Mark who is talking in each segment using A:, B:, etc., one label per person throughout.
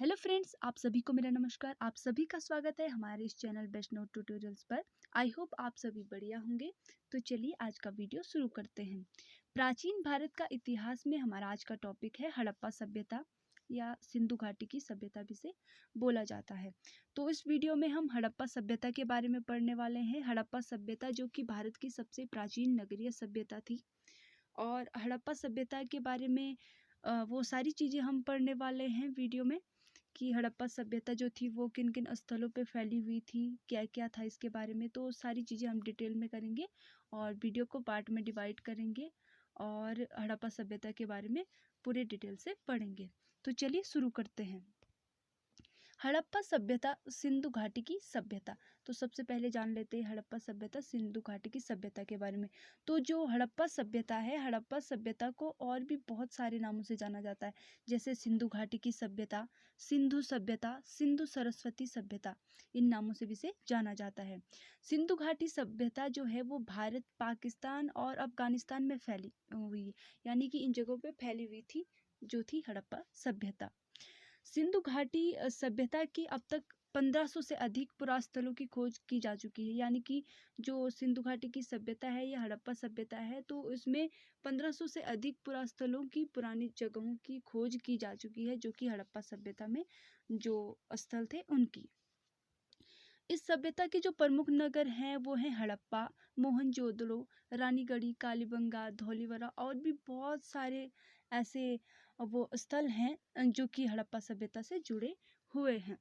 A: Hello friends, आप सभी को मेरा नमस्कार। आप सभी का स्वागत है हमारे इस चैनल बेस्ट नोट ट्यूटोरियल्स पर। आई होप आप सभी बढ़िया होंगे। तो चलिए आज का वीडियो शुरू करते हैं। प्राचीन भारत का इतिहास में हमारा आज का टॉपिक है हड़प्पा सभ्यता या सिंधु घाटी की सभ्यता भी से बोला जाता है। तो इस वीडियो में हम हड़प्पा सभ्यता के बारे में पढ़ने वाले हैं। हड़प्पा सभ्यता जो कि भारत की सबसे प्राचीन नगरीय सभ्यता थी, और हड़प्पा सभ्यता के बारे में वो सारी चीज़ें हम पढ़ने वाले हैं वीडियो में कि हड़प्पा सभ्यता जो थी वो किन किन स्थलों पे फैली हुई थी, क्या क्या था इसके बारे में। तो सारी चीज़ें हम डिटेल में करेंगे और वीडियो को पार्ट में डिवाइड करेंगे और हड़प्पा सभ्यता के बारे में पूरे डिटेल से पढ़ेंगे। तो चलिए शुरू करते हैं। हड़प्पा सभ्यता, सिंधु घाटी की सभ्यता। तो सबसे पहले जान लेते हैं हड़प्पा सभ्यता, सिंधु घाटी की सभ्यता के बारे में। तो जो हड़प्पा सभ्यता है, हड़प्पा सभ्यता को और भी बहुत सारे नामों से जाना जाता है, जैसे सिंधु घाटी की सभ्यता, सिंधु सभ्यता, सिंधु सरस्वती सभ्यता, इन नामों से भी इसे जाना जाता है। सिंधु घाटी सभ्यता जो है वो भारत, पाकिस्तान और अफगानिस्तान में फैली हुई, यानी कि इन जगहों पे फैली हुई थी जो थी हड़प्पा सभ्यता। सिंधु घाटी सभ्यता की अब तक 1500 से अधिक पुरास्थलों की खोज की जा चुकी है। यानी कि जो सिंधु घाटी की सभ्यता है या हड़प्पा सभ्यता है, तो इसमें 1500 से अधिक पुरास्थलों की, पुरानी जगहों की खोज की जा चुकी है, जो कि हड़प्पा सभ्यता में जो स्थल थे उनकी। इस सभ्यता के जो प्रमुख नगर हैं वो हैं हड़प्पा, मोहनजोदड़ो, रानीगढ़ी, कालीबंगा, धौलीवरा और भी बहुत सारे ऐसे वो स्थल हैं जो कि हड़प्पा सभ्यता से जुड़े हुए हैं।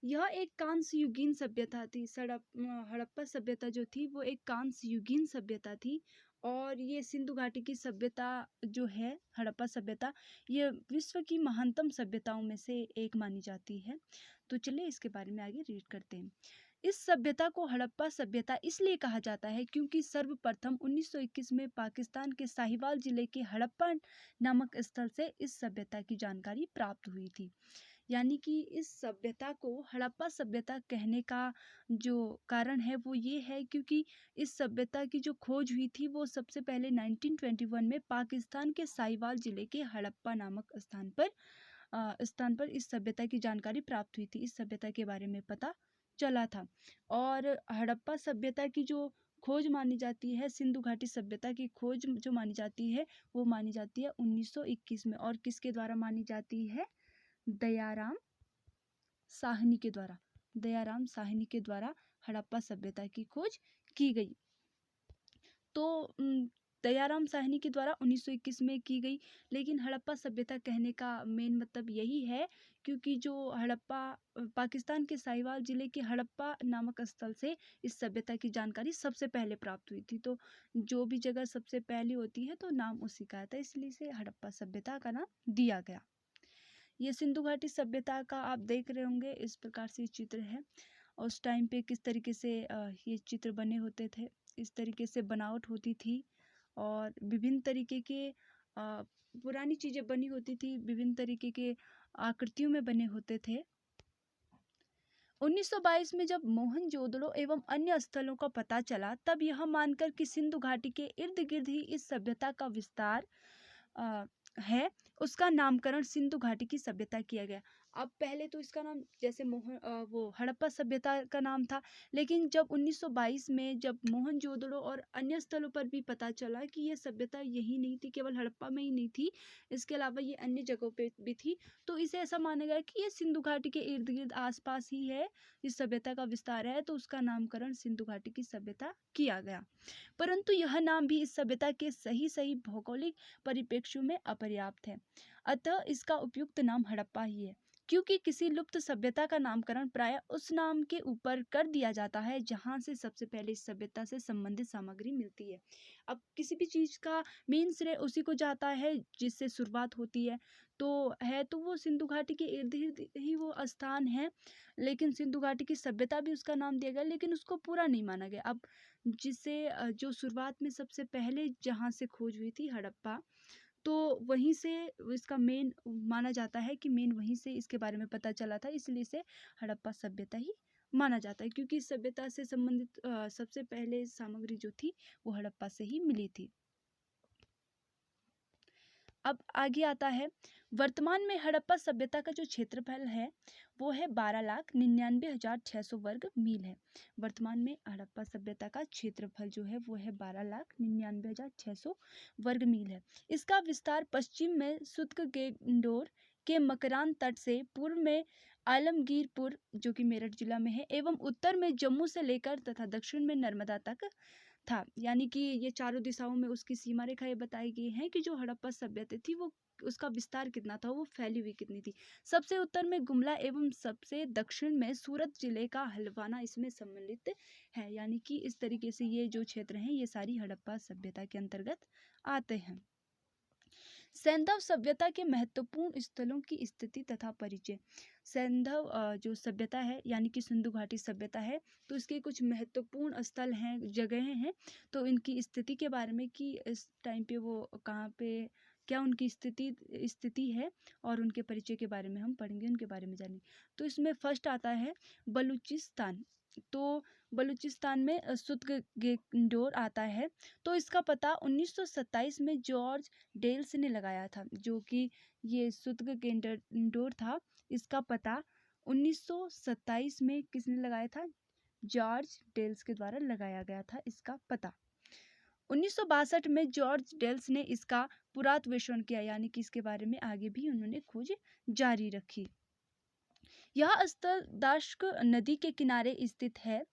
A: यह एक कांस्य युगीन सभ्यता थी। हड़प्पा सभ्यता जो थी वो एक कांस्य युगीन सभ्यता थी, और ये सिंधु घाटी की सभ्यता जो है, हड़प्पा सभ्यता, ये विश्व की महानतम सभ्यताओं में से एक मानी जाती है। तो चलिए इसके बारे में आगे रीड करते हैं। इस सभ्यता को हड़प्पा सभ्यता इसलिए कहा जाता है क्योंकि सर्वप्रथम 1921 में पाकिस्तान के साहिवाल जिले के हड़प्पा नामक स्थल से इस सभ्यता की जानकारी प्राप्त हुई थी। यानी कि इस सभ्यता को हड़प्पा सभ्यता कहने का जो कारण है वो ये है क्योंकि इस सभ्यता की जो खोज हुई थी वो सबसे पहले 1921 में पाकिस्तान के साहिवाल जिले के हड़प्पा नामक स्थान पर इस सभ्यता की जानकारी प्राप्त हुई थी। इस सभ्यता के बारे में पता चला था। और हड़प्पा सभ्यता की जो खोज मानी जाती है, सिंधु घाटी सभ्यता की खोज जो मानी जाती है वो मानी जाती है 1921 में। और किसके द्वारा मानी जाती है? दयाराम साहनी के द्वारा। दयाराम साहनी के द्वारा हड़प्पा सभ्यता की खोज की गई। तो दयाराम साहनी के द्वारा 1921 में की गई। लेकिन हड़प्पा सभ्यता कहने का मेन मतलब यही है क्योंकि जो हड़प्पा, पाकिस्तान के साहिवाल जिले के हड़प्पा नामक स्थल से इस सभ्यता की जानकारी सबसे पहले प्राप्त हुई थी। तो जो भी जगह सबसे पहली होती है तो नाम उसी का आता है, इसलिए इसे हड़प्पा सभ्यता का नाम दिया गया। ये सिंधु घाटी सभ्यता का आप देख रहे होंगे, इस प्रकार से चित्र है। और उस टाइम पे किस तरीके से ये चित्र बने होते थे, इस तरीके से बनावट होती थी, और विभिन्न तरीके के पुरानी चीज़ें बनी होती थी, विभिन्न तरीके के आकृतियों में बने होते थे। 1922 में जब मोहनजोदड़ो एवं अन्य स्थलों का पता चला, तब यह मानकर कि सिंधु घाटी के इर्द गिर्द ही इस सभ्यता का विस्तार है, उसका नामकरण सिंधु घाटी की सभ्यता किया गया। अब पहले तो इसका नाम जैसे वो हड़प्पा सभ्यता का नाम था, लेकिन जब 1922 में जब मोहनजोदड़ो और अन्य स्थलों पर भी पता चला कि ये सभ्यता यही नहीं थी, केवल हड़प्पा में ही नहीं थी, इसके अलावा ये अन्य जगहों पे भी थी, तो इसे ऐसा माना गया कि ये सिंधु घाटी के इर्द गिर्द आसपास ही है, इस सभ्यता का विस्तार है, तो उसका नामकरण सिंधु घाटी की सभ्यता किया गया। परंतु यह नाम भी इस सभ्यता के सही सही भौगोलिक परिप्रेक्ष्य में अपर्याप्त है, अतः इसका उपयुक्त नाम हड़प्पा ही है। क्योंकि किसी लुप्त सभ्यता का नामकरण प्राय उस नाम के ऊपर कर दिया जाता है जहां से सबसे पहले इस सभ्यता से संबंधित सामग्री मिलती है। अब किसी भी चीज का मेन श्रेय उसी को जाता है जिससे शुरुआत होती है, तो वो सिंधु घाटी के इर्द गिर्द ही वो स्थान है, लेकिन सिंधु घाटी की सभ्यता भी उसका नाम दिया गया, लेकिन उसको पूरा नहीं माना गया। अब जिससे जो शुरुआत में सबसे पहले जहाँ से खोज हुई थी हड़प्पा, तो वहीं से इसका मेन माना जाता है कि मेन वहीं से इसके बारे में पता चला था, इसलिए इसे हड़प्पा सभ्यता ही माना जाता है, क्योंकि इस सभ्यता से संबंधित सबसे पहले सामग्री जो थी वो हड़प्पा से ही मिली थी। अब आगे आता है, वर्तमान में हड़प्पा सभ्यता का जो क्षेत्रफल है वो है 12,99,600 वर्ग मील है। वर्तमान में हड़प्पा सभ्यता का क्षेत्रफल जो है वो है 12,99,600 वर्ग मील है। इसका विस्तार पश्चिम में सुत्कगेंडोर के मकरान तट से, पूर्व में आलमगीरपुर जो कि मेरठ जिला में है, एवं उत्तर में जम्मू से लेकर तथा दक्षिण में नर्मदा तक था। यानी कि ये चारों दिशाओं में उसकी सीमा रेखा ये बताई गई है कि जो हड़प्पा सभ्यता थी वो उसका विस्तार कितना था, वो फैली हुई कितनी थी। सबसे उत्तर में गुमला एवं सबसे दक्षिण में सूरत जिले का हल्द्वानी इसमें सम्मिलित है। यानी कि इस तरीके से ये जो क्षेत्र हैं ये सारी हड़प्पा सभ्यता के अंतर्गत आते हैं। सैंधव सभ्यता के महत्वपूर्ण स्थलों की स्थिति तथा परिचय। सैंधव जो सभ्यता है यानी कि सिंधु घाटी सभ्यता है, तो इसके कुछ महत्वपूर्ण स्थल हैं, जगहें हैं, तो इनकी स्थिति के बारे में कि इस टाइम पे वो कहाँ पे क्या उनकी स्थिति है और उनके परिचय के बारे में हम पढ़ेंगे, उनके बारे में जानेंगे। तो इसमें फर्स्ट आता है बलूचिस्तान। तो बलूचिस्तान में सुत्गेंडोर आता है। तो इसका पता 1927 में जॉर्ज डेल्स ने लगाया था, जो कि ये सुत्गेंडोर था, इसका पता 1927 में किसने लगाया था? जॉर्ज डेल्स के द्वारा लगाया गया था इसका पता। 1962 में जॉर्ज डेल्स ने इसका पुरातत्वेषण किया, यानी कि इसके बारे में आगे भी उन्होंने खोज जारी रखी। यह स्थल दाश्क नदी के किनारे स्थित है।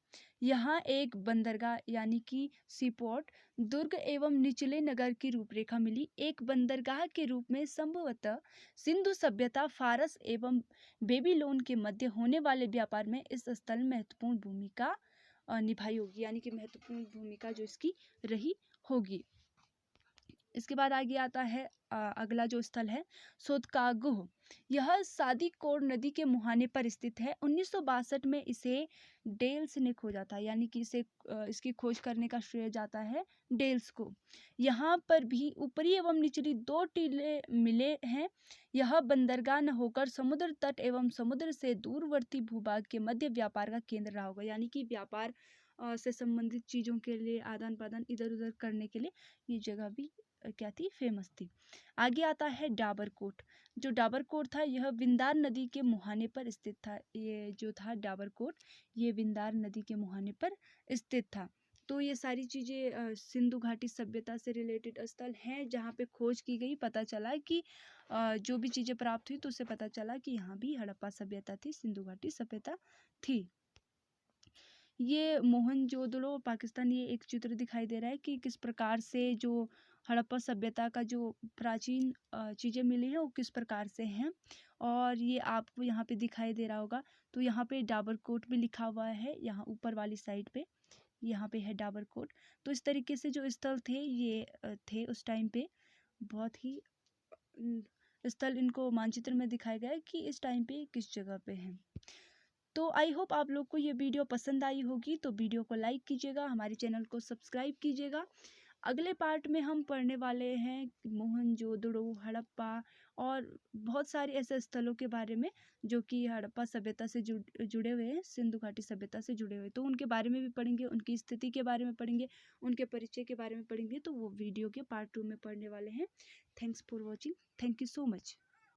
A: यहाँ एक बंदरगाह यानी कि सीपोर्ट, दुर्ग एवं निचले नगर की रूपरेखा मिली। एक बंदरगाह के रूप में संभवतः सिंधु सभ्यता, फारस एवं बेबीलोन के मध्य होने वाले व्यापार में इस स्थल में महत्वपूर्ण भूमिका निभाई होगी, यानी कि महत्वपूर्ण भूमिका जो इसकी रही होगी। इसके बाद आगे आता है अगला जो स्थल है सोतकागुह। यह सादीकोट नदी के मुहाने पर स्थित है। 1962 में इसे डेल्स ने खोजा था, यानी कि इसे इसकी खोज करने का श्रेय जाता है डेल्स को। यहाँ पर भी ऊपरी एवं निचली 2 टीले मिले हैं। यह बंदरगाह न होकर समुद्र तट एवं समुद्र से दूरवर्ती भूभाग के मध्य व्यापार का केंद्र रहा होगा, यानी कि व्यापार से संबंधित चीजों के लिए आदान प्रदान इधर उधर करने के लिए ये जगह भी क्या थी, फेमस थी। आगे आता है डाबरकोट। जो डाबरकोट था यह विंदार नदी के मुहाने पर स्थित था। ये जो था डाबरकोट, ये विंदार नदी के मुहाने पर स्थित था। तो ये सारी चीज़ें सिंधु घाटी सभ्यता से रिलेटेड स्थल हैं जहाँ पे खोज की गई। पता चला कि जो भी चीज़ें प्राप्त हुई तो उससे पता चला कि यहाँ भी हड़प्पा सभ्यता थी, सिंधु घाटी सभ्यता थी। ये मोहनजोदड़ो पाकिस्तान, ये एक चित्र दिखाई दे रहा है कि किस प्रकार से जो हड़प्पा सभ्यता का जो प्राचीन चीज़ें मिली हैं वो किस प्रकार से हैं। और ये आपको यहाँ पे दिखाई दे रहा होगा, तो यहाँ पे डाबरकोट भी लिखा हुआ है, यहाँ ऊपर वाली साइड पे यहाँ पे है डाबरकोट। तो इस तरीके से जो स्थल थे ये थे उस टाइम पे, बहुत ही स्थल इनको मानचित्र में दिखाया गया है कि इस टाइम पे किस जगह पे है। तो आई होप आप लोग को ये वीडियो पसंद आई होगी, तो वीडियो को लाइक कीजिएगा, हमारे चैनल को सब्सक्राइब कीजिएगा। अगले पार्ट में हम पढ़ने वाले हैं मोहनजोदड़ो, हड़प्पा और बहुत सारे ऐसे स्थलों के बारे में जो कि हड़प्पा सभ्यता से जुड़े हुए हैं, सिंधु घाटी सभ्यता से जुड़े हुए, तो उनके बारे में भी पढ़ेंगे, उनकी स्थिति के बारे में पढ़ेंगे, उनके परिचय के बारे में पढ़ेंगे। तो वो वीडियो के पार्ट 2 में पढ़ने वाले हैं। Thanks for watching. Thank you so much.